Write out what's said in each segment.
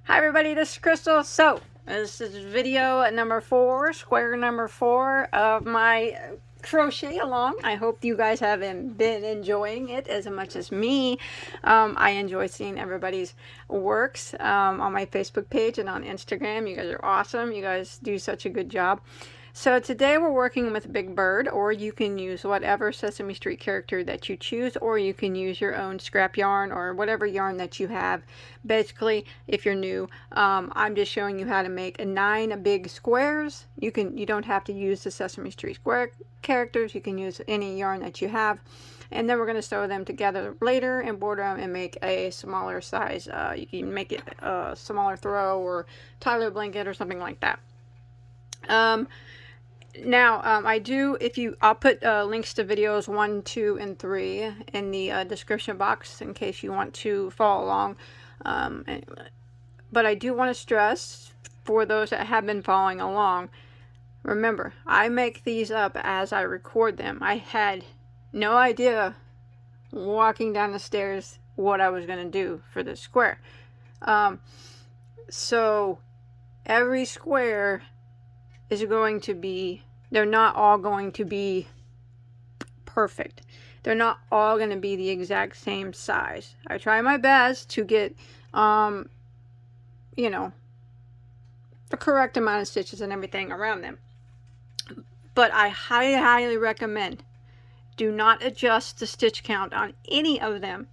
Hi everybody, this is Crystal. So, this is video number 4, square number 4 of my crochet along. I hope you guys have been enjoying it as much as me. I enjoy seeing everybody's works on my Facebook page and on Instagram. You guys are awesome. You guys do such a good job. So today we're working with Big Bird, or you can use whatever Sesame Street character that you choose, or you can use your own scrap yarn or whatever yarn that you have. Basically, if you're new, I'm just showing you how to make 9 big squares. You don't have to use the Sesame Street square characters. You can use any yarn that you have. And then we're going to sew them together later and border them and make a smaller size. You can make it a smaller throw or Tyler blanket or something like that. Now, I'll put links to videos 1, 2, and 3 in the description box in case you want to follow along. But I do want to stress, for those that have been following along, remember, I make these up as I record them. I had no idea walking down the stairs what I was going to do for this square. So, every square is going to be, they're not all going to be perfect. They're not all going to be the exact same size. I try my best to get, you know, the correct amount of stitches and everything around them. But I highly recommend do not adjust the stitch count on any of them,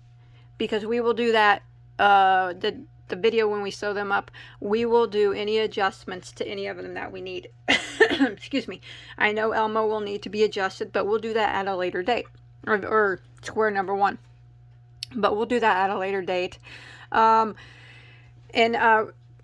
because we will do that, the video when we sew them up. We will do any adjustments to any of them that we need. Excuse me. I know Elmo will need to be adjusted, but we'll do that at a later date, or square number 1, but we'll do that at a later date.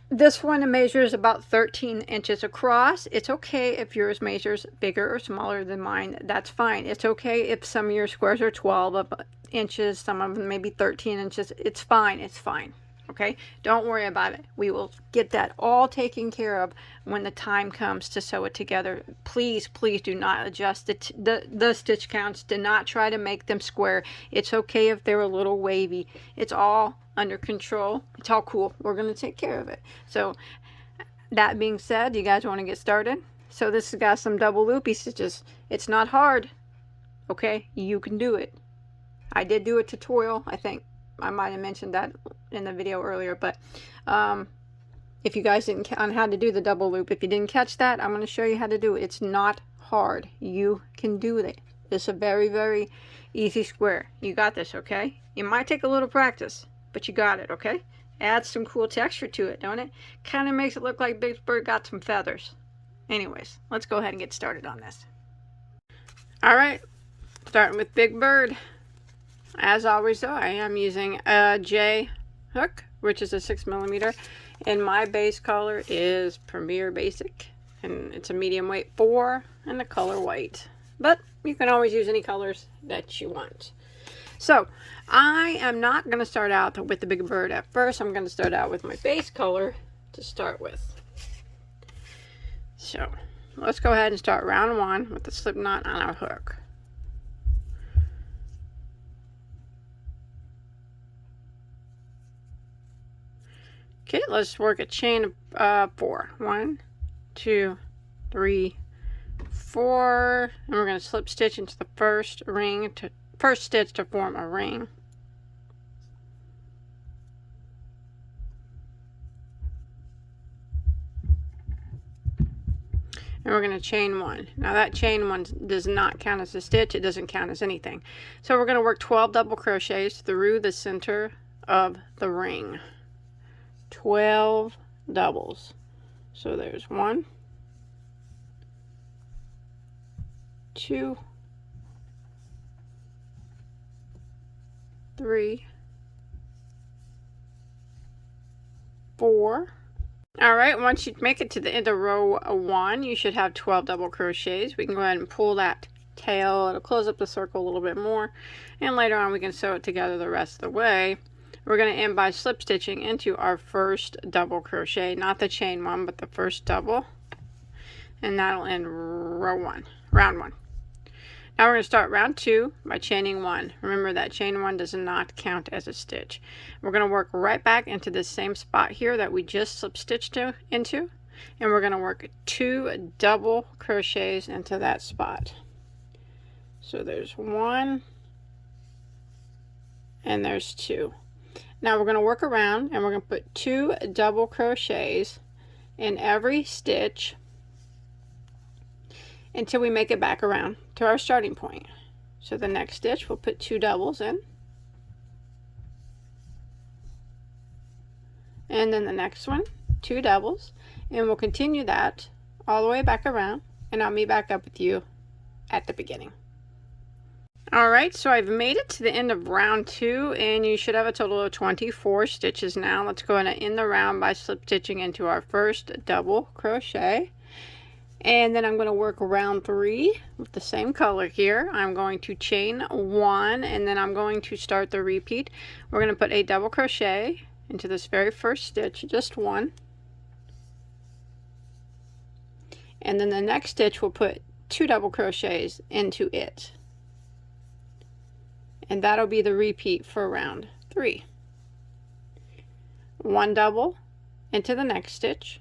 This one measures about 13 inches across. It's okay if yours measures bigger or smaller than mine. That's fine. It's okay if some of your squares are 12 inches, some of them maybe 13 inches. It's fine. It's fine. Okay, don't worry about it. We will get that all taken care of when the time comes to sew it together. Please do not adjust the stitch counts. Do not try to make them square. It's okay if they're a little wavy. It's all under control. It's all cool. We're going to take care of it. So that being said, you guys want to get started? So this has got some double loopy stitches. It's not hard. Okay, you can do it. I did do a tutorial, I think. I might have mentioned that in the video earlier, but if you guys didn't on how to do the double loop, if you didn't catch that, I'm going to show you how to do it. It's not hard. You can do it. It's a very easy square. You got this, okay? It might take a little practice, but you got it, okay? Adds some cool texture to it, don't it? Kind of makes it look like Big Bird got some feathers. Anyways, let's go ahead and get started on this. Alright, starting with Big Bird. As always, though, I am using a J hook, which is a 6mm, and my base color is Premier Basic, and it's a medium weight 4 and the color white. But you can always use any colors that you want. So I am not going to start out with the Big Bird at first. I'm going to start out with my base color to start with. So let's go ahead and start round 1 with the slip knot on our hook. Okay, let's work a chain of 4. 1, 2, 3, 4, and we're going to slip stitch into the first stitch to form a ring. And we're going to chain 1. Now that chain 1 does not count as a stitch. It doesn't count as anything. So we're going to work 12 double crochets through the center of the ring. 12 doubles. So there's 1, 2, 3, 4. Alright, once you make it to the end of row 1, you should have 12 double crochets. We can go ahead and pull that tail. It'll close up the circle a little bit more, and later on we can sew it together the rest of the way. We're going to end by slip stitching into our first double crochet, not the chain 1, but the first double, and that'll end round 1. Now we're going to start round 2 by chaining 1. Remember that chain 1 does not count as a stitch. We're going to work right back into the same spot here that we just slip stitched into, and we're going to work 2 double crochets into that spot. So there's 1 and there's 2. Now we're going to work around and we're going to put 2 double crochets in every stitch until we make it back around to our starting point. So the next stitch we'll put 2 doubles in, and then the next one 2 doubles, and we'll continue that all the way back around, and I'll meet back up with you at the beginning. Alright, so I've made it to the end of round 2, and you should have a total of 24 stitches now. Let's go ahead and end the round by slip stitching into our first double crochet. And then I'm going to work round 3 with the same color here. I'm going to chain 1, and then I'm going to start the repeat. We're going to put a double crochet into this very first stitch, just 1. And then the next stitch we'll put 2 double crochets into it. And that'll be the repeat for round 3. 1 double into the next stitch,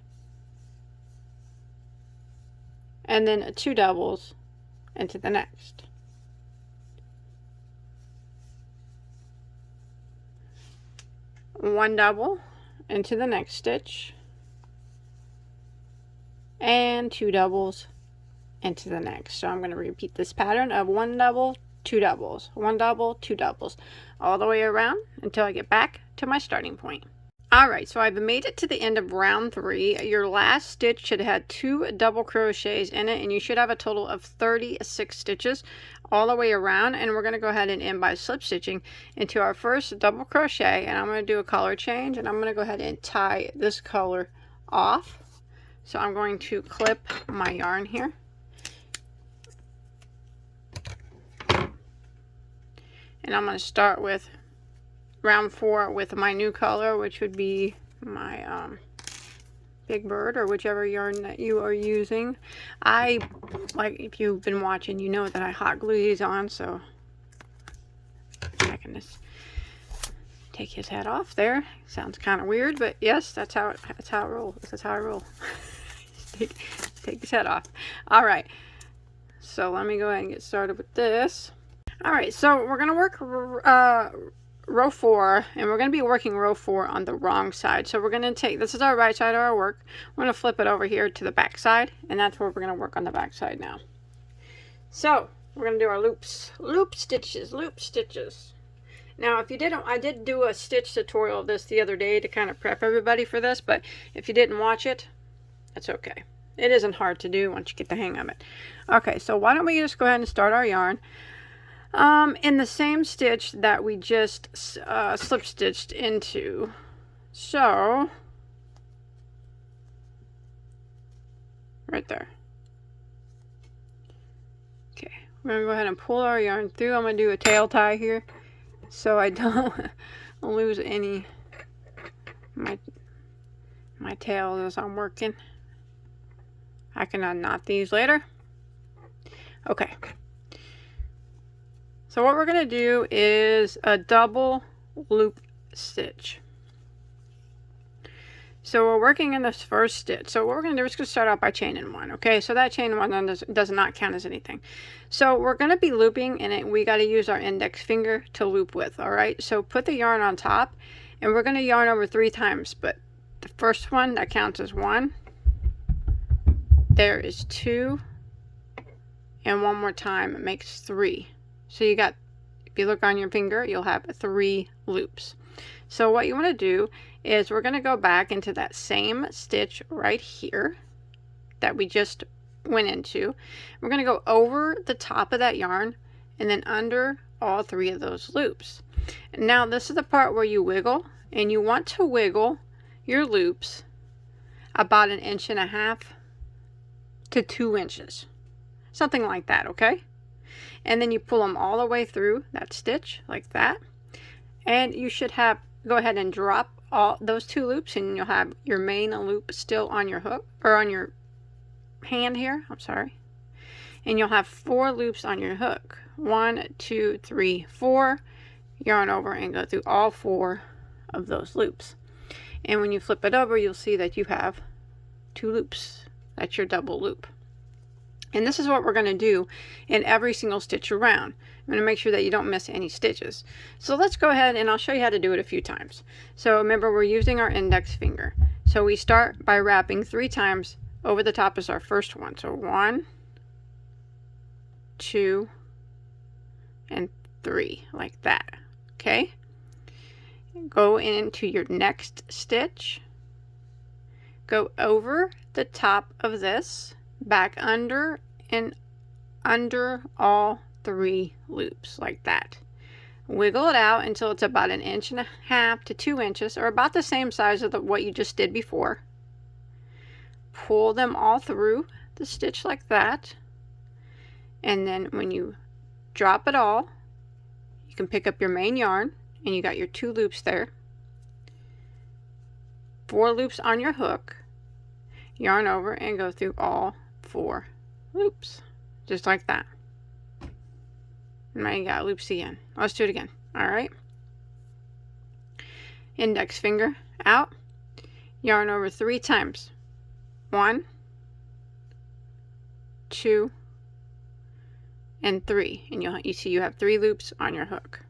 and then 2 doubles into the next. One double into the next stitch, and 2 doubles into the next. So I'm going to repeat this pattern of 1 double, 2 doubles, 1 double, 2 doubles, all the way around until I get back to my starting point. Alright, so I've made it to the end of round 3. Your last stitch should have 2 double crochets in it, and you should have a total of 36 stitches all the way around. And we're going to go ahead and end by slip stitching into our first double crochet, and I'm going to do a color change, and I'm going to go ahead and tie this color off. So I'm going to clip my yarn here, and I'm going to start with round 4 with my new color, which would be my Big Bird, or whichever yarn that you are using. If you've been watching, you know that I hot glue these on, so I can just take his head off there. Sounds kind of weird, but yes, that's how I roll. That's how I roll. take his head off. All right, so let me go ahead and get started with this. All right, so we're gonna work row 4, and we're going to be working row 4 on the wrong side. So we're going to take, this is our right side of our work, we're going to flip it over here to the back side, and that's where we're going to work on the back side now. So we're going to do our loop stitches. Now if you didn't, I did do a stitch tutorial of this the other day to kind of prep everybody for this, but if you didn't watch it, that's okay. It isn't hard to do once you get the hang of it. Okay, so why don't we just go ahead and start our yarn in the same stitch that we just slip stitched into. So right there. Okay, we're gonna go ahead and pull our yarn through. I'm gonna do a tail tie here so I don't lose any my tails as I'm working. I can unknot these later. Okay. So what we're going to do is a double loop stitch. So we're working in this first stitch. So what we're going to do is going to start out by chaining 1. Okay, so that chain 1 does not count as anything. So we're going to be looping, and we got to use our index finger to loop with. All right, so put the yarn on top, and we're going to yarn over 3 times. But the first one that counts as 1. There is 2, and one more time it makes 3. So you got, if you look on your finger, you'll have 3 loops. So what you want to do is we're going to go back into that same stitch right here that we just went into. We're going to go over the top of that yarn and then under all 3 of those loops. Now this is the part where you wiggle, and you want to wiggle your loops about 1.5 inches to 2 inches. Something like that, okay? And then you pull them all the way through that stitch like that, and you should have, go ahead and drop all those 2 loops, and you'll have your main loop still on your hook, or on your hand here, I'm sorry. and you'll have 4 loops on your hook. 1, 2, 3, 4. Yarn over and go through all 4 of those loops. And when you flip it over, you'll see that you have 2 loops. That's your double loop. And this is what we're going to do in every single stitch around. I'm going to make sure that you don't miss any stitches. So let's go ahead and I'll show you how to do it a few times. So remember, we're using our index finger. So we start by wrapping 3 times over the top as our first one. So 1, 2, and 3, like that. Okay? Go into your next stitch. Go over the top of this, back under and under all 3 loops, like that. Wiggle it out until it's about 1.5 inches to 2 inches, or about the same size of what you just did before. Pull them all through the stitch like that, and then when you drop it all, you can pick up your main yarn, and you got your 2 loops there. 4 loops on your hook. Yarn over and go through all 4 loops, just like that. Now you got loops again. Let's do it again. All right. Index finger out. Yarn over 3 times. 1, 2, and 3. And you see you have 3 loops on your hook.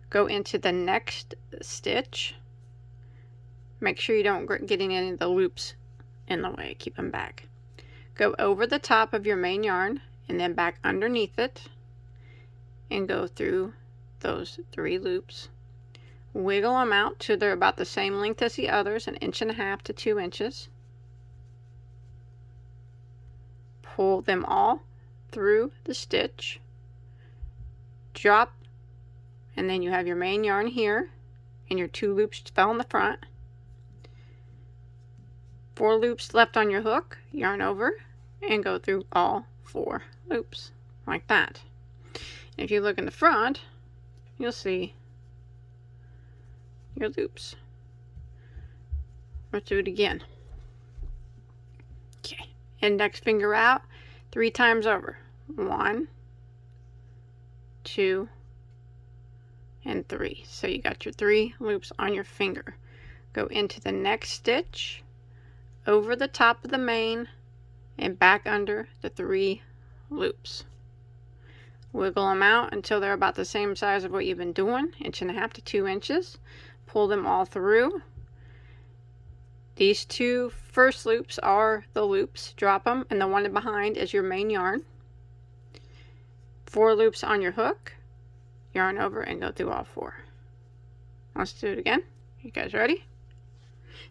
Go into the next stitch. Make sure you don't get any of the loops in the way. Keep them back. Go over the top of your main yarn and then back underneath it and go through those 3 loops. Wiggle them out till they're about the same length as the others, 1.5 inches to 2 inches. Pull them all through the stitch. Drop, and then you have your main yarn here and your 2 loops fell in the front. 4 loops left on your hook. Yarn over and go through all 4 loops, like that. If you look in the front, you'll see your loops. Let's do it again. Okay, index finger out 3 times over. 1, 2, and 3. So you got your 3 loops on your finger. Go into the next stitch, over the top of the main, and back under the 3 loops. Wiggle them out until they're about the same size of what you've been doing, 1.5 inches to 2 inches. Pull them all through. These 2 first loops are the loops. Drop them, and the one behind is your main yarn. 4 loops on your hook. Yarn over and go through all 4. Let's do it again. You guys ready?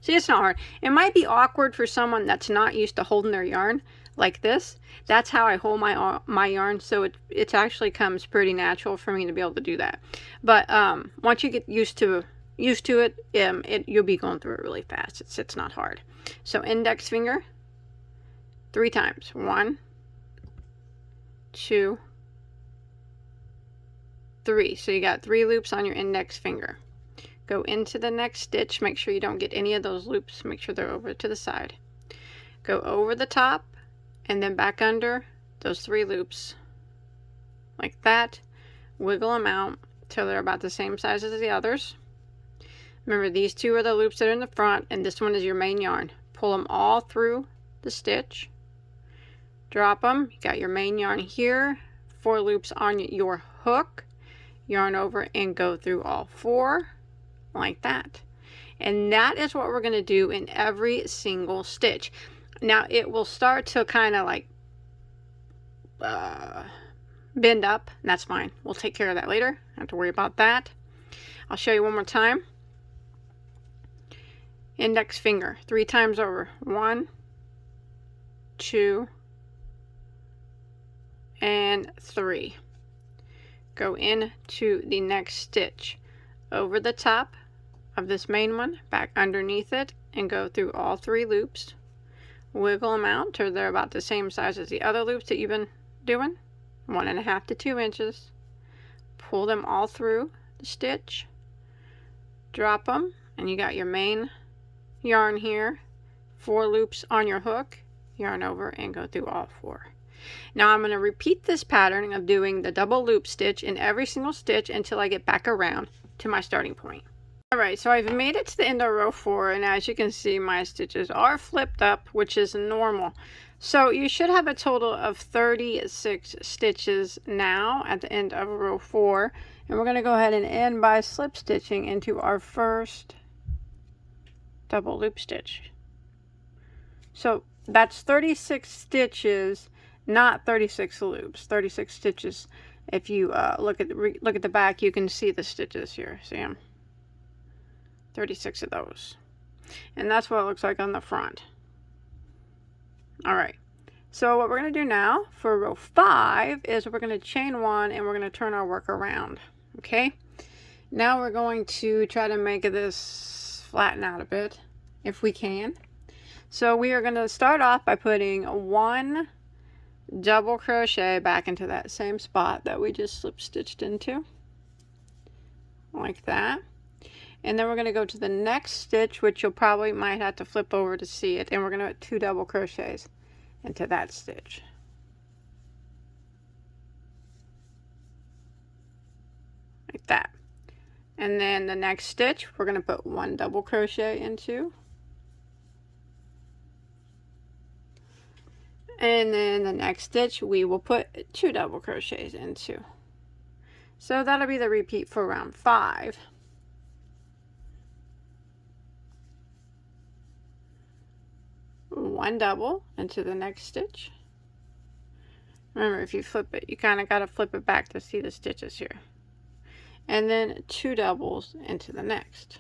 See, it's not hard. It might be awkward for someone that's not used to holding their yarn like this. That's how I hold my yarn, so it actually comes pretty natural for me to be able to do that. But once you get used to it, you'll be going through it really fast. It's not hard. So index finger 3 times. 1, 2, 3. So you got 3 loops on your index finger. Go into the next stitch. Make sure you don't get any of those loops. Make sure they're over to the side. Go over the top and then back under those 3 loops, like that. Wiggle them out till they're about the same size as the others. Remember, these 2 are the loops that are in the front, and this one is your main yarn. Pull them all through the stitch. Drop them. You got your main yarn here. 4 loops on your hook. Yarn over and go through all 4, like that. And that is what we're going to do in every single stitch. Now it will start to kind of like bend up, and that's fine. We'll take care of that later. Don't have to worry about that. I'll show you one more time. Index finger 3 times over. 1, 2, and 3. Go into the next stitch, over the top of this main one, back underneath it, and go through all 3 loops. Wiggle them out till they're about the same size as the other loops that you've been doing, 1.5 inches to 2 inches. Pull them all through the stitch. Drop them, and you got your main yarn here. 4 loops on your hook. Yarn over and go through all 4. Now I'm going to repeat this pattern of doing the double loop stitch in every single stitch until I get back around to my starting point. Alright, so I've made it to the end of row 4, and as you can see my stitches are flipped up, which is normal. So you should have a total of 36 stitches now at the end of row 4, and we're going to go ahead and end by slip stitching into our first double loop stitch. So that's 36 stitches, not 36 loops. 36 stitches. If you look at the back, you can see the stitches here. See them? 36 of those, and that's what it looks like on the front. All right, so what we're going to do now for row 5 is we're going to chain 1 and we're going to turn our work around. Okay, now we're going to try to make this flatten out a bit if we can. So we are going to start off by putting 1 double crochet back into that same spot that we just slip stitched into, like that. And then we're going to go to the next stitch, which you'll probably might have to flip over to see it, and we're going to put 2 double crochets into that stitch. Like that. And then the next stitch, we're going to put 1 double crochet into. And then the next stitch, we will put 2 double crochets into. So that'll be the repeat for round 5. One double into the next stitch. Remember, if you flip it, you kind of got to flip it back to see the stitches here. And then 2 doubles into the next.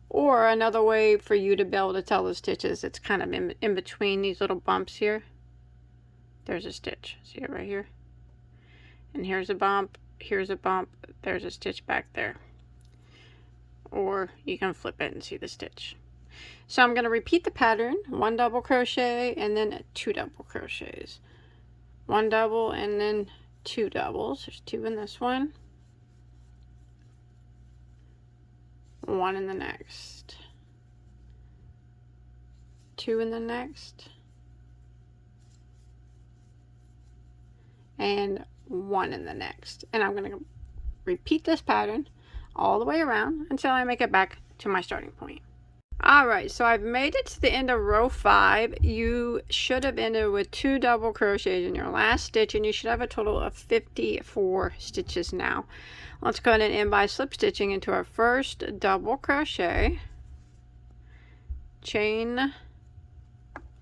Or another way for you to be able to tell the stitches, it's kind of in between these little bumps here. There's a stitch. See it right here? And here's a bump, there's a stitch back there. Or you can flip it and see the stitch. So I'm going to repeat the pattern, 1 double crochet and then 2 double crochets. 1 double and then 2 doubles. There's 2 in this one. 1 in the next. 2 in the next. And 1 in the next. And I'm going to repeat this pattern all the way around until I make it back to my starting point. Alright, so I've made it to the end of row 5. You should have ended with 2 double crochets in your last stitch, and you should have a total of 54 stitches now. Let's go ahead and end by slip stitching into our first double crochet, chain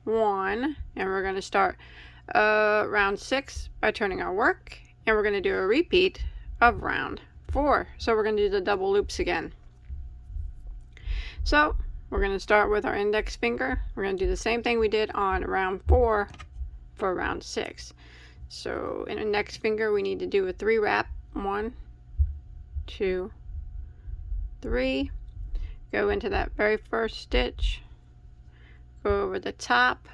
1, and we're going to start round 6 by turning our work, and we're going to do a repeat of round 4. So we're going to do the double loops again. So we're going to start with our index finger. We're going to do the same thing we did on round 4 for round 6. So in the next finger we need to do a 3 wrap. 1, 2, 3. Go into that very first stitch. Go over the top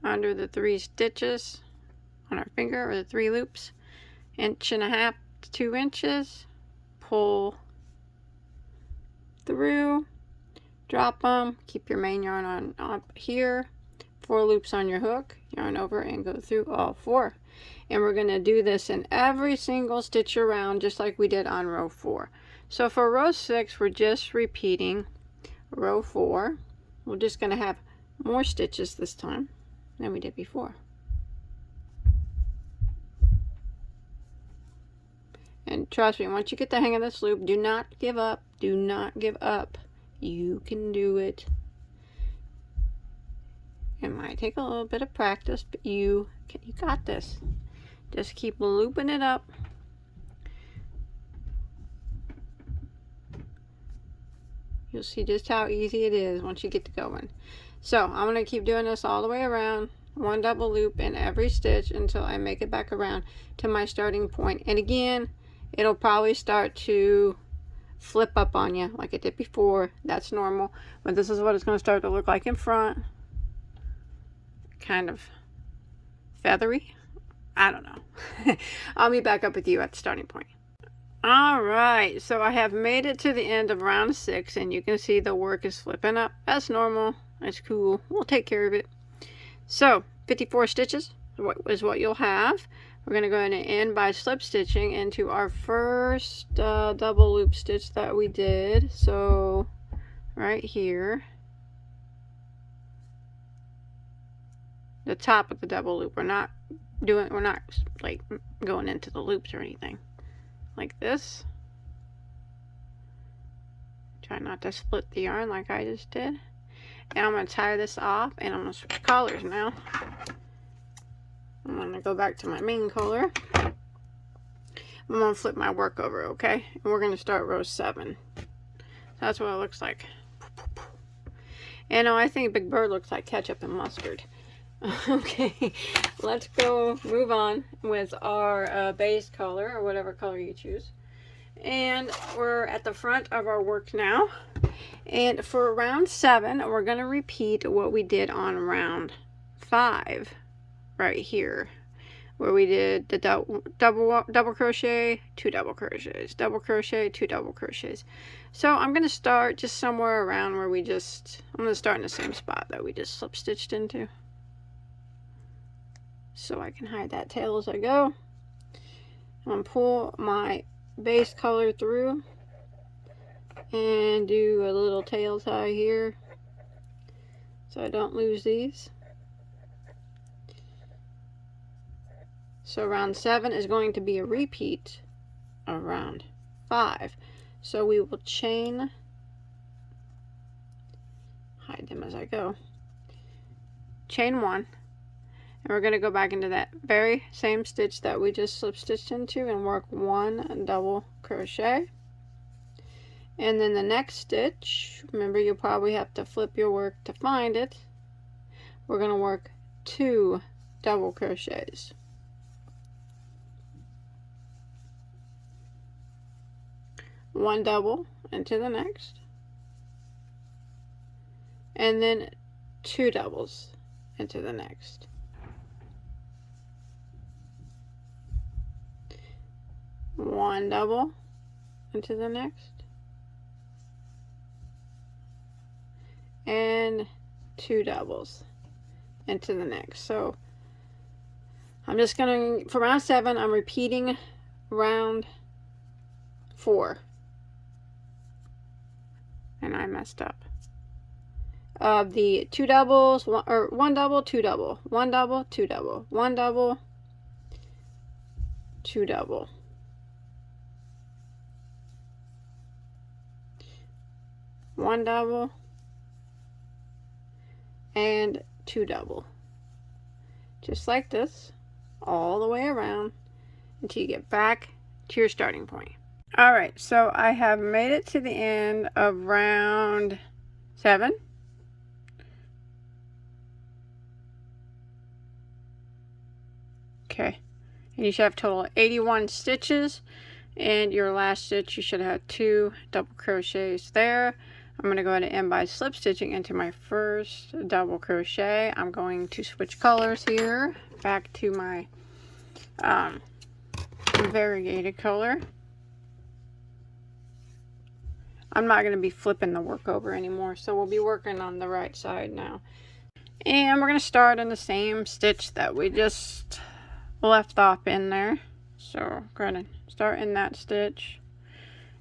under the 3 stitches on our finger, or the 3 loops. 1.5 to 2 inches. Pull through, drop them, keep your main yarn on up here, 4 loops on your hook, yarn over and go through all 4. And we're going to do this in every single stitch around, just like we did on row 4. So for row 6, we're just repeating row 4. We're just going to have more stitches this time than we did before. And trust me, once you get the hang of this loop, do not give up. Do not give up. You can do it. It might take a little bit of practice, but you got this. Just keep looping it up. You'll see just how easy it is once you get to going. So I'm going to keep doing this all the way around. 1 double loop in every stitch until I make it back around to my starting point. And again, it'll probably start to flip up on you like it did before. That's normal, but this is what it's going to start to look like in front. Kind of feathery. I don't know. I'll be back up with you at the starting point. Alright, so I have made it to the end of round 6, and you can see the work is flipping up. That's normal. That's cool. We'll take care of it. So 54 stitches is what you'll have. We're going to go ahead and end by slip stitching into our first double loop stitch that we did. So right here, the top of the double loop. We're not like going into the loops or anything. Like this. Try not to split the yarn like I just did. And I'm going to tie this off, and I'm going to switch colors now. I'm going to go back to my main color. I'm going to flip my work over, okay? And we're going to start row 7. That's what it looks like. And I think Big Bird looks like ketchup and mustard. Okay, let's go move on with our base color, or whatever color you choose. And we're at the front of our work now. And for round 7, we're going to repeat what we did on round 5 right here, where we did the double crochet, 2 double crochets, double crochet, 2 double crochets. So I'm going to start just somewhere around where I'm going to start in the same spot that we just slip stitched into, so I can hide that tail as I go. I'm going to pull my base color through and do a little tail tie here so I don't lose these. So round 7 is going to be a repeat of round 5. So we will chain, hide them as I go, chain 1, and we're going to go back into that very same stitch that we just slip stitched into and work 1 double crochet. And then the next stitch, remember you'll probably have to flip your work to find it, we're going to work 2 double crochets. One double into the next, and then 2 doubles into the next. One double into the next, and 2 doubles into the next. So I'm just going to, for round 7, I'm repeating round 4. And I messed up. The 2 doubles, one double, 2 double, 1 double, 2 double, 1 double, 2 double, 1 double, and 2 double. Just like this, all the way around until you get back to your starting point. Alright, so I have made it to the end of round 7. Okay, and you should have a total of 81 stitches, and your last stitch you should have 2 double crochets there. I'm going to go ahead and end by slip stitching into my first double crochet. I'm going to switch colors here back to my variegated color. I'm not going to be flipping the work over anymore, so we'll be working on the right side now. And we're going to start in the same stitch that we just left off in there. So I'm going to start in that stitch,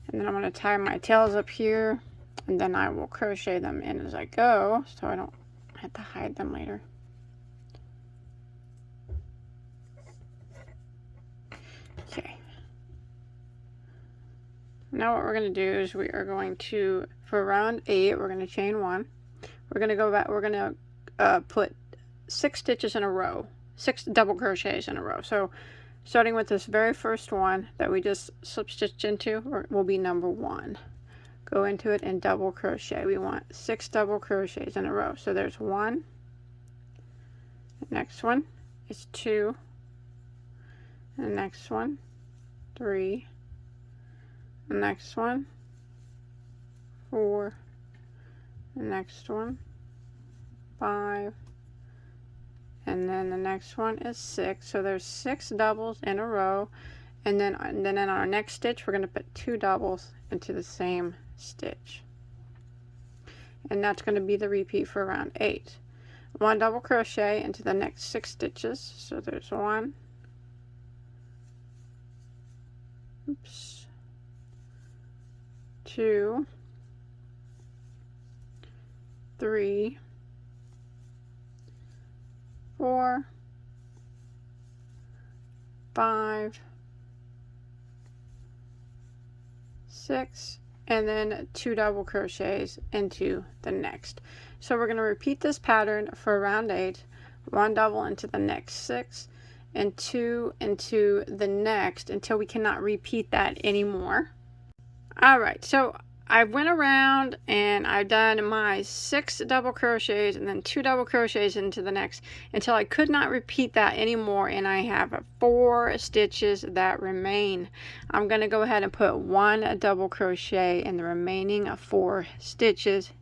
and then I'm going to tie my tails up here, and then I will crochet them in as I go so I don't have to hide them later. Okay. Now what we're going to do is we are going to, for round 8, we're going to chain 1. We're going to go back, we're going to put 6 stitches in a row, 6 double crochets in a row. So starting with this very first one that we just slip stitched into will be number 1. Go into it and double crochet. We want 6 double crochets in a row. So there's 1. The next one is 2. The next one, 3. The next one, 4. The next one, 5. And then the next one is 6. So there's 6 doubles in a row. And then in our next stitch, we're going to put 2 doubles into the same stitch. And that's going to be the repeat for round 8. 1 double crochet into the next 6 stitches. So there's 1, oops, 2, 3, 4, 5, 6, and then 2 double crochets into the next. So we're going to repeat this pattern for round 8, 1 double into the next 6 and 2 into the next until we cannot repeat that anymore. Alright, so I went around and I've done my 6 double crochets and then 2 double crochets into the next until I could not repeat that anymore, and I have 4 stitches that remain. I'm going to go ahead and put 1 double crochet in the remaining 4 stitches,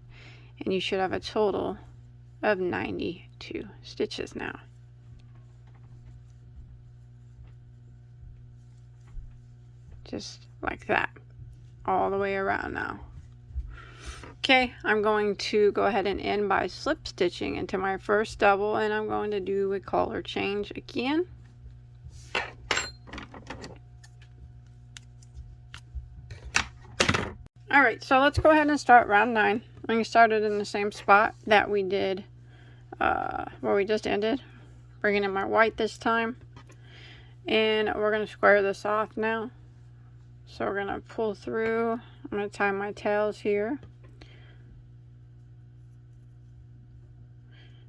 and you should have a total of 92 stitches now. Just like that, all the way around now. Okay, I'm going to go ahead and end by slip stitching into my first double, and I'm going to do a color change again. Alright, so let's go ahead and start round 9. I'm going to start it in the same spot that we did where we just ended. Bringing in my white this time. And we're going to square this off now. So we're going to pull through. I'm going to tie my tails here.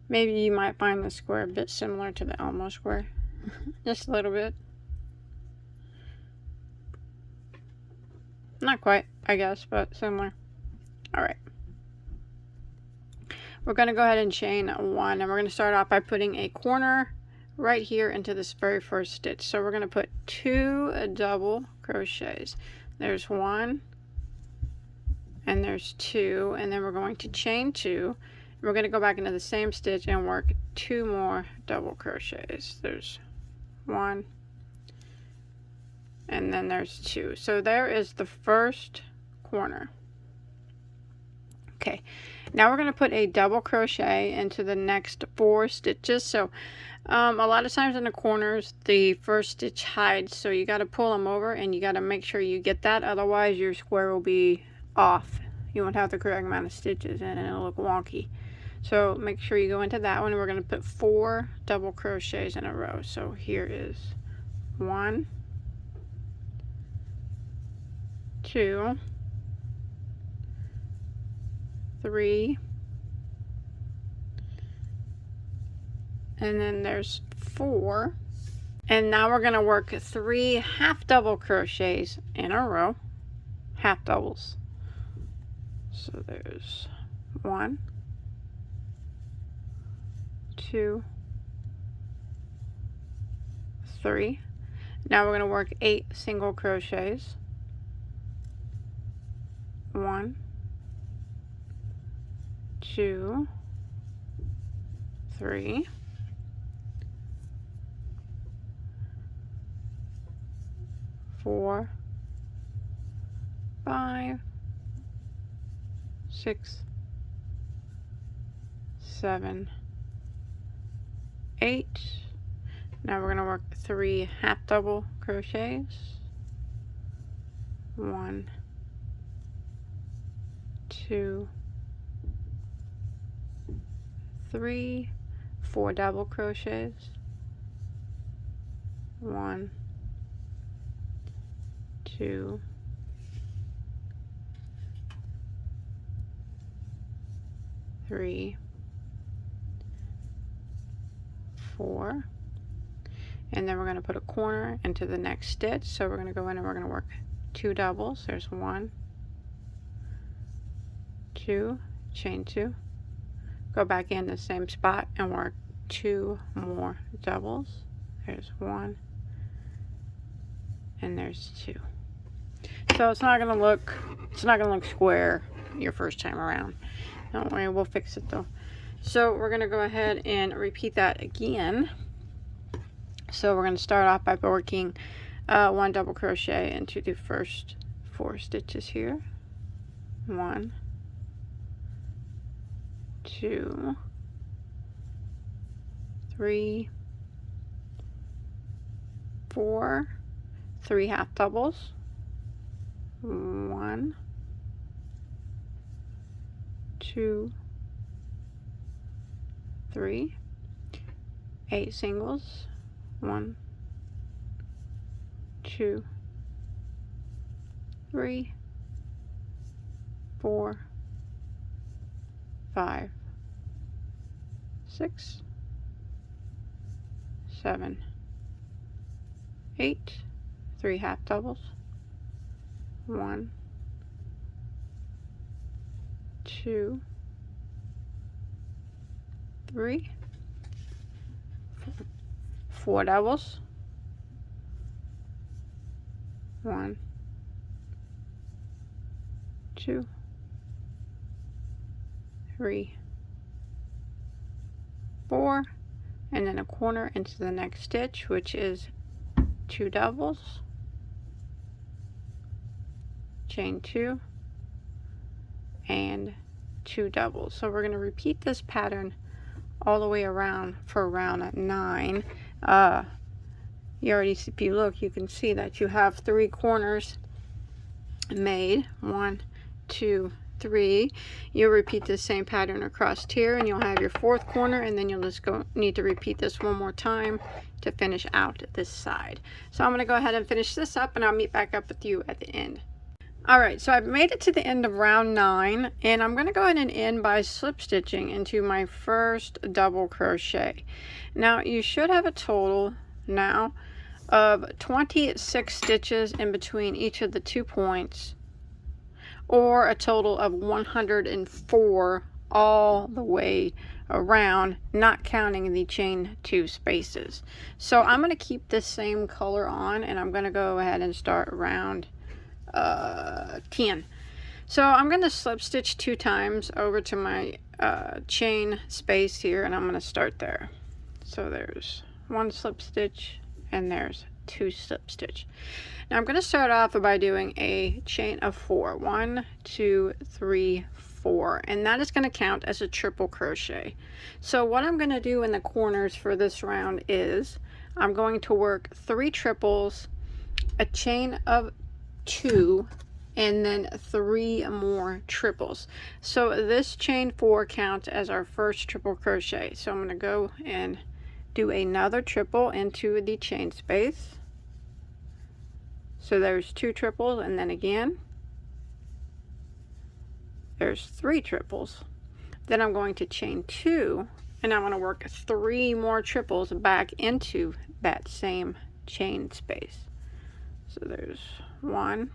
Maybe you might find the square a bit similar to the Elmo square. Just a little bit. Not quite, I guess, but similar. Alright. We're going to go ahead and chain 1, and we're going to start off by putting a corner right here into this very first stitch. So we're going to put 2 double crochets. There's 1, and there's 2, and then we're going to chain 2. We're going to go back into the same stitch and work 2 more double crochets. There's 1, and then there's 2. So there is the first corner. Okay, now we're going to put a double crochet into the next 4 stitches. So a lot of times in the corners the first stitch hides, so you got to pull them over and you got to make sure you get that, otherwise your square will be off. You won't have the correct amount of stitches and it'll look wonky. So make sure you go into that one. We're going to put 4 double crochets in a row. So here is 1, 2, 3, and then there's 4, and now we're going to work 3 half double crochets in a row, half doubles. So there's 1, 2, 3. Now we're going to work 8 single crochets. 1, 2, 3, 4, 5, 6, 7, 8. Now we're going to work 3 half double crochets. 1, 2, 3, 4 double crochets. 1, 2, 3, 4, and then we're going to put a corner into the next stitch. So we're going to go in and we're going to work 2 doubles. There's 1, 2, chain 2, go back in the same spot and work 2 more doubles. There's 1, and there's 2. So it's not gonna look square your first time around. Don't worry, we'll fix it though. So we're gonna go ahead and repeat that again. So we're gonna start off by working 1 double crochet into the first 4 stitches here. 1, 2, 3, 4, 3 half doubles, 1, 2, 3, 8 singles, 1, 2, 3, 4, 5, 6, 7, 8, 3 half doubles, 1, 2, 3, 4 doubles, 1, 2, 3, 4, and then a corner into the next stitch, which is 2 doubles, chain 2, and 2 doubles. So we're going to repeat this pattern all the way around for round 9. You already, if you look, you can see that you have 3 corners made. 1, 2, 3. You'll repeat the same pattern across here, and you'll have your 4th corner, and then you'll just need to repeat this one more time to finish out this side. So I'm going to go ahead and finish this up, and I'll meet back up with you at the end. Alright, so I've made it to the end of round 9, and I'm going to go ahead and end by slip stitching into my first double crochet. Now you should have a total now of 26 stitches in between each of the 2 points, or a total of 104 all the way around, not counting the chain 2 spaces. So I'm going to keep this same color on, and I'm going to go ahead and start round 10. So I'm going to slip stitch 2 times over to my chain space here, and I'm going to start there. So there's 1 slip stitch, and there's 2 slip stitch. Now I'm going to start off by doing a chain of 4. 1, 2, 3, 4, and that is going to count as a triple crochet. So what I'm going to do in the corners for this round is I'm going to work 3 triples, a chain of 2, and then 3 more triples. So this chain 4 counts as our first triple crochet. So I'm going to go and do another triple into the chain space. So there's 2 triples, and then again there's 3 triples. Then I'm going to chain 2, and I'm going to work 3 more triples back into that same chain space. So there's 1,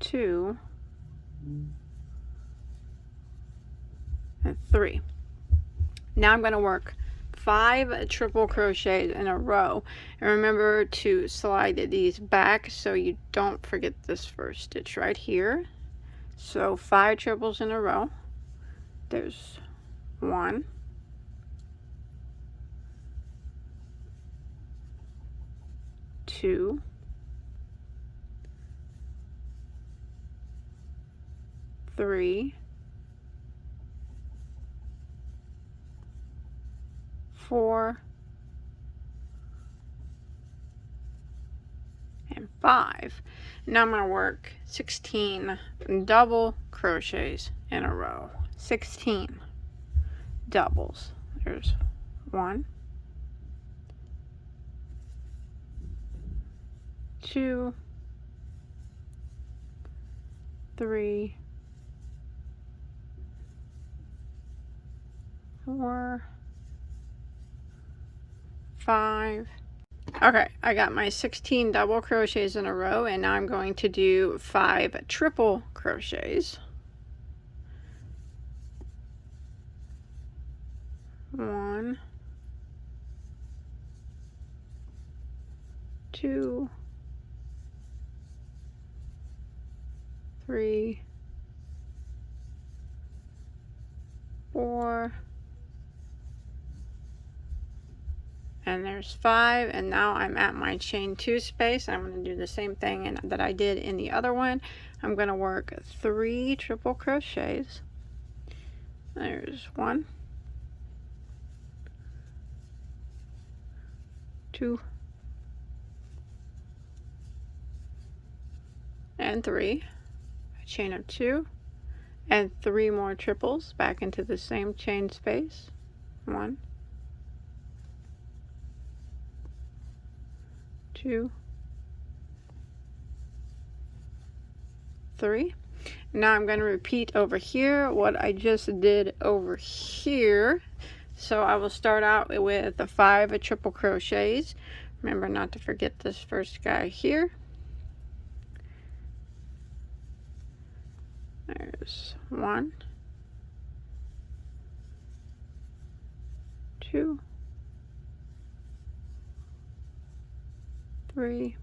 2, and 3. Now I'm going to work 5 triple crochets in a row, and remember to slide these back so you don't forget this first stitch right here. So 5 triples in a row. There's 1, 2, 3, 4, and 5. Now I'm going to work 16 double crochets in a row. 16 doubles. There's 1, 2, 3, 4, 5. Okay, I got my 16 double crochets in a row, and now I'm going to do 5 triple crochets. 1, 2, 3, 4, and there's 5, and now I'm at my chain 2 space. I'm going to do the same thing that I did in the other one. I'm going to work 3 triple crochets, There's 1, 2, and 3, a chain of 2, and 3 more triples back into the same chain space. 1, 2, 3. Now I'm going to repeat over here what I just did over here. So I will start out with the 5 triple crochets. Remember not to forget this first guy here. There's 1, 2, 3,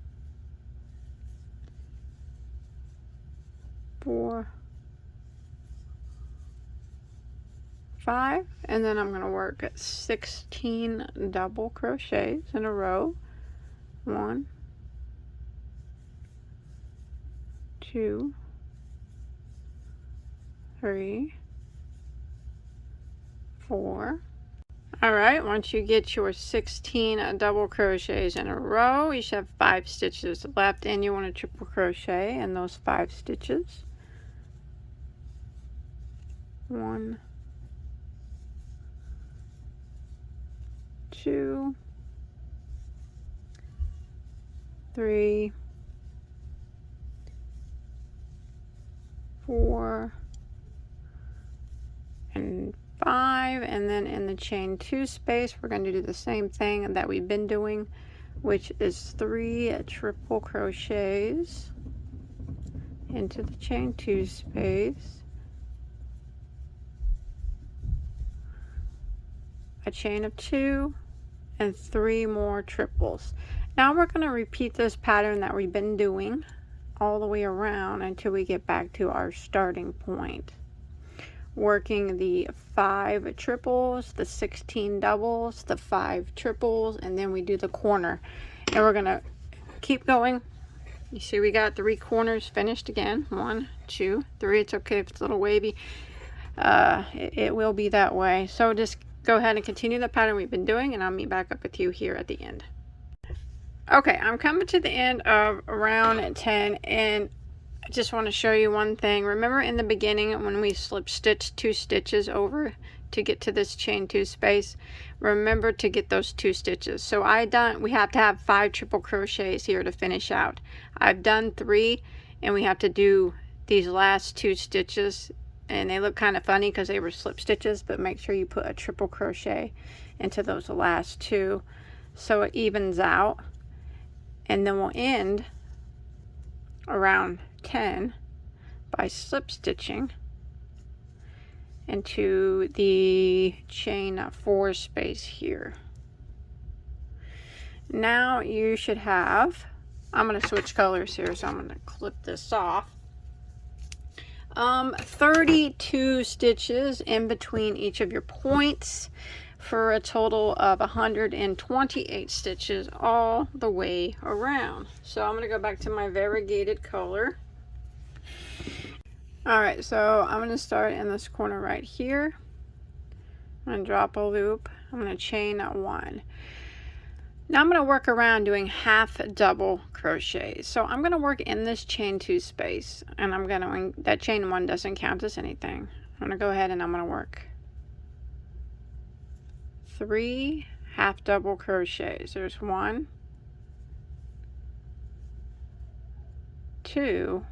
4, 5, and then I'm going to work 16 double crochets in a row. 1, 2, 3, 4. Alright, once you get your 16 double crochets in a row, you should have 5 stitches left, and you want to triple crochet in those 5 stitches. 1, 2, 3, 4, and 5, and then in the chain 2 space we're going to do the same thing that we've been doing, which is 3 triple crochets into the chain 2 space, a chain of 2, and 3 more triples. Now we're going to repeat this pattern that we've been doing all the way around until we get back to our starting point, working the 5 triples, the 16 doubles, the 5 triples, and then we do the corner, and we're going to keep going. You see we got 3 corners finished again. 1, 2, 3. It's okay if it's a little wavy. It will be that way. So just go ahead and continue the pattern we've been doing, and I'll meet back up with you here at the end. Okay, I'm coming to the end of round 10, and I just want to show you one thing. Remember in the beginning when we slip stitched 2 stitches over to get to this chain 2 space? Remember to get those 2 stitches. So we have to have 5 triple crochets here to finish out. I've done 3, and we have to do these last 2 stitches, and they look kind of funny because they were slip stitches, but make sure you put a triple crochet into those last 2 so it evens out. And then we'll end around 10 by slip stitching into the chain 4 space here. Now you should have, I'm going to switch colors here, so I'm going to clip this off. 32 stitches in between each of your points for a total of 128 stitches all the way around. So I'm going to go back to my variegated color. Alright, so I'm going to start in this corner right here. I'm going to drop a loop. I'm going to chain 1. Now I'm going to work around doing half double crochets. So I'm going to work in this chain 2 space, and I'm going to, that chain 1 doesn't count as anything. I'm going to go ahead and I'm going to work 3 half double crochets. There's 1, 2,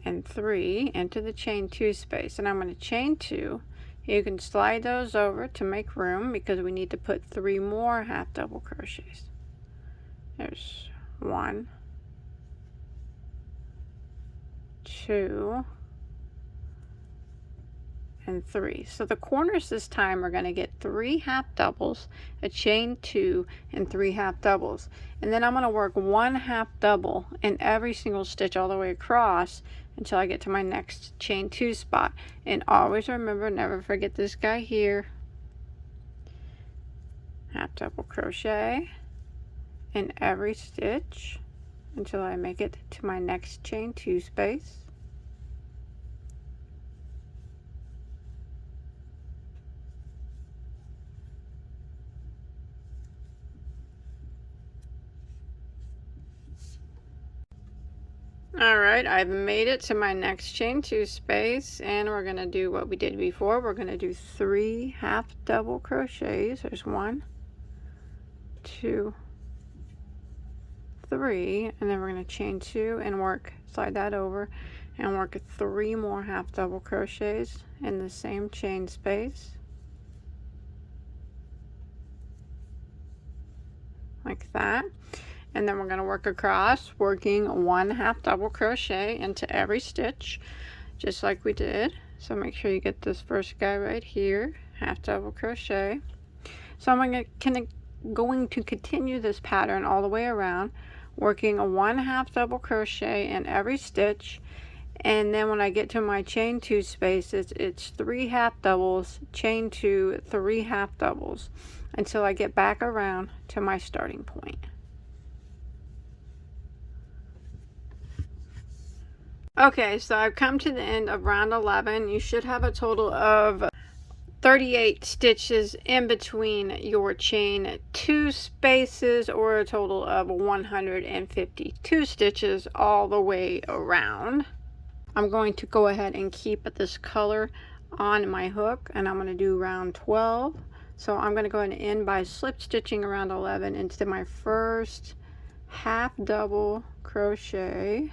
and 3 into the chain 2 space, and I'm going to chain 2. You can slide those over to make room because we need to put 3 more half double crochets. There's 1, 2, and 3. So the corners this time are going to get 3 half doubles, a chain 2, and 3 half doubles. And then I'm going to work 1 half double in every single stitch all the way across until I get to my next chain 2 spot. And always remember, never forget this guy here. Half double crochet in every stitch until I make it to my next chain 2 space. Alright, I've made it to my next chain 2 space, and we're going to do what we did before. We're going to do 3 half double crochets. There's 1, 2, 3, and then we're going to chain 2 and work, slide that over, and work 3 more half double crochets in the same chain space. Like that. And then we're going to work across, working 1 half double crochet into every stitch, just like we did. So make sure you get this first guy right here, half double crochet. So I'm going to continue this pattern all the way around, working a 1 half double crochet in every stitch. And then when I get to my chain 2 spaces, it's 3 half doubles, chain 2, 3 half doubles, until I get back around to my starting point. Okay, so I've come to the end of round 11. You should have a total of 38 stitches in between your chain 2 spaces, or a total of 152 stitches all the way around. I'm going to go ahead and keep this color on my hook, and I'm going to do round 12. So I'm going to go ahead and end by slip stitching around 11 into my first half double crochet.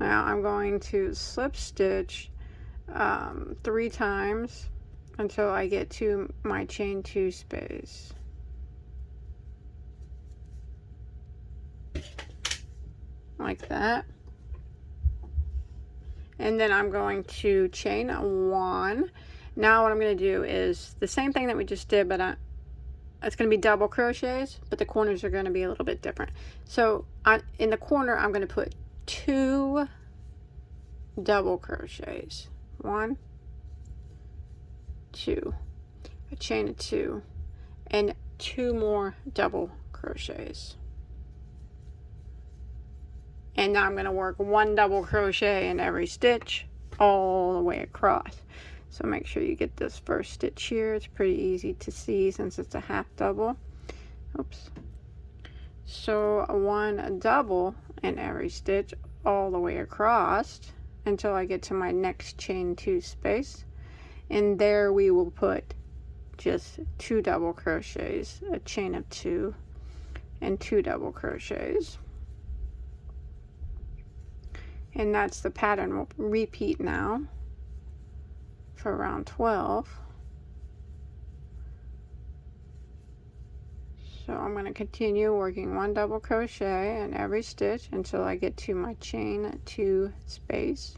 Now I'm going to slip stitch 3 times until I get to my chain 2 space. Like that. And then I'm going to chain 1. Now what I'm going to do is the same thing that we just did, but it's going to be double crochets, but the corners are going to be a little bit different. So in the corner I'm going to put 2 double crochets. 1, 2, a chain of 2, and 2 more double crochets. And now I'm going to work 1 double crochet in every stitch all the way across. So make sure you get this first stitch here. It's pretty easy to see since it's a half double. Oops. So 1 double in every stitch all the way across until I get to my next chain 2 space, and there we will put just 2 double crochets, a chain of 2, and 2 double crochets. And that's the pattern we'll repeat now for round 12. So I'm going to continue working 1 double crochet in every stitch until I get to my chain 2 space.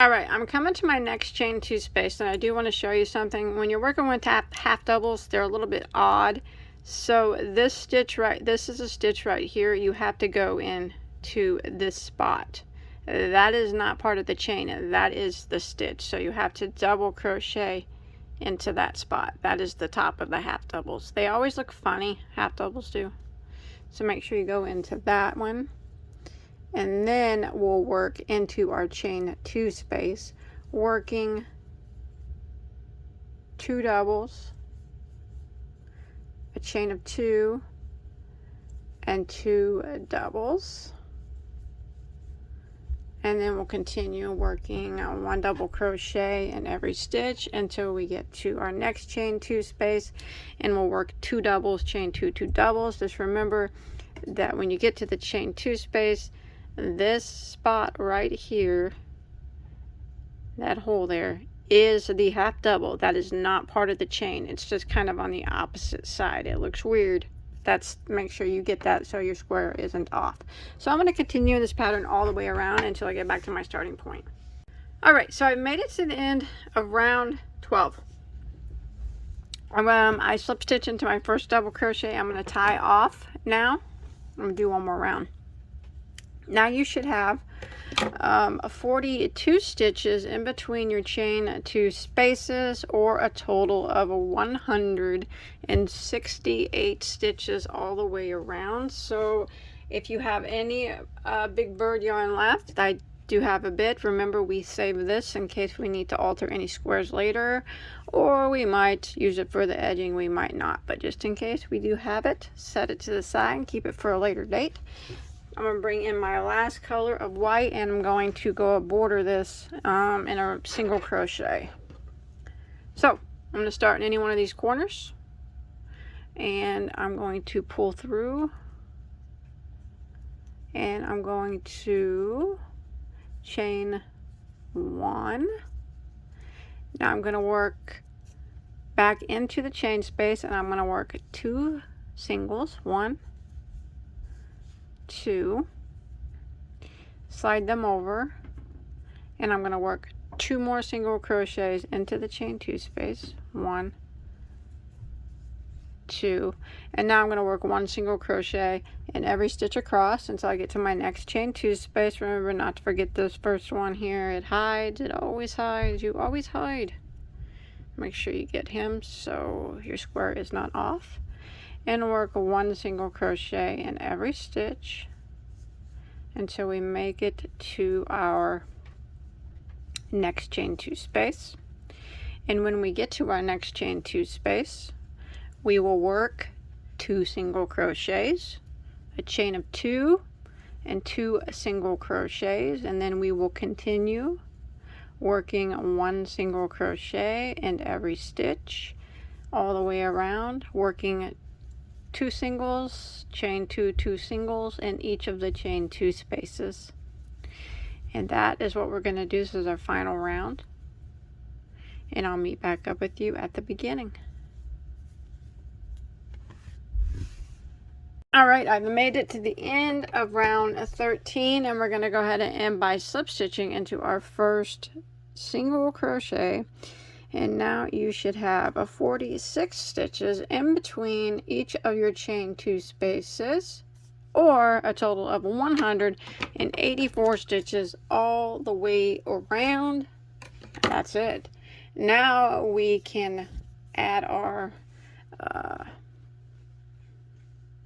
Alright, I'm coming to my next chain 2 space, and I do want to show you something. When you're working with half doubles, they're a little bit odd. So this stitch this is a stitch right here. You have to go in to this spot. That is not part of the chain, that is the stitch. So you have to double crochet into that spot. That is the top of the half doubles. They always look funny, half doubles do. So make sure you go into that one. And then we'll work into our chain 2 space, working 2 doubles, a chain of 2, and 2 doubles. And then we'll continue working 1 double crochet in every stitch until we get to our next chain 2 space, and we'll work 2 doubles, chain 2, 2 doubles. Just remember that when you get to the chain 2 space, this spot right here, that hole there, is the half double. That is not part of the chain. It's just kind of on the opposite side. It looks weird. Make sure you get that so your square isn't off. So I'm going to continue this pattern all the way around until I get back to my starting point. Alright, so I made it to the end of round 12. I slip stitch into my first double crochet. I'm going to tie off now. I'm going to do 1 more round. Now you should have 42 stitches in between your chain 2 spaces, or a total of 168 stitches all the way around. So if you have any big bird yarn left, I do have a bit. Remember, we save this in case we need to alter any squares later, or we might use it for the edging, we might not, but just in case we do have it, set it to the side and keep it for a later date. I'm going to bring in my last color of white, and I'm going to go border this in a single crochet. So I'm going to start in any one of these corners, and I'm going to pull through, and I'm going to chain 1. Now I'm going to work back into the chain space, and I'm going to work 2 singles, 1, 2, slide them over, and I'm going to work 2 more single crochets into the chain 2 space, 1, 2, and now I'm going to work 1 single crochet in every stitch across until I get to my next chain 2 space. Remember not to forget this first one here. It hides, it always hides, you always hide. Make sure you get him so your square is not off, and work 1 single crochet in every stitch until we make it to our next chain 2 space. And when we get to our next chain 2 space, we will work 2 single crochets, a chain of 2, and 2 single crochets, and then we will continue working 1 single crochet in every stitch all the way around, working 2 singles, chain 2, 2 singles in each of the chain 2 spaces. And that is what we're going to do. This is our final round, and I'll meet back up with you at the beginning. Alright, I've made it to the end of round 13, and we're going to go ahead and end by slip stitching into our first single crochet. And now you should have a 46 stitches in between each of your chain 2 spaces, or a total of 184 stitches all the way around. That's it. Now we can add our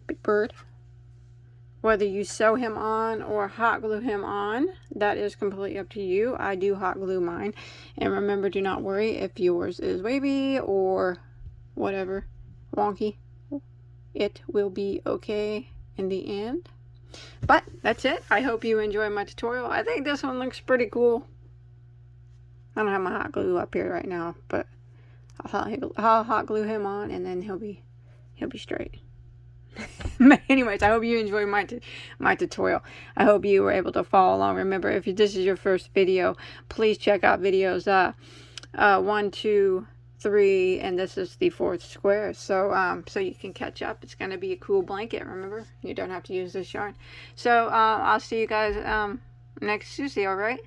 big bird. Whether you sew him on or hot glue him on, that is completely up to you. I do hot glue mine. And remember, do not worry if yours is wavy or whatever, wonky. It will be okay in the end. But that's it. I hope you enjoy my tutorial. I think this one looks pretty cool. I don't have my hot glue up here right now, but I'll hot glue him on, and then he'll be straight. Anyways, I hope you enjoyed my tutorial. I hope you were able to follow along. Remember, if this is your first video, please check out videos 1, 2, 3, and this is the 4th square. So so you can catch up. It's going to be a cool blanket. Remember, you don't have to use this yarn. So I'll see you guys next Tuesday. All right,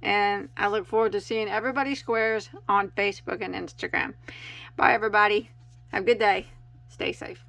and I look forward to seeing everybody's squares on Facebook and Instagram. Bye, everybody. Have a good day. Stay safe.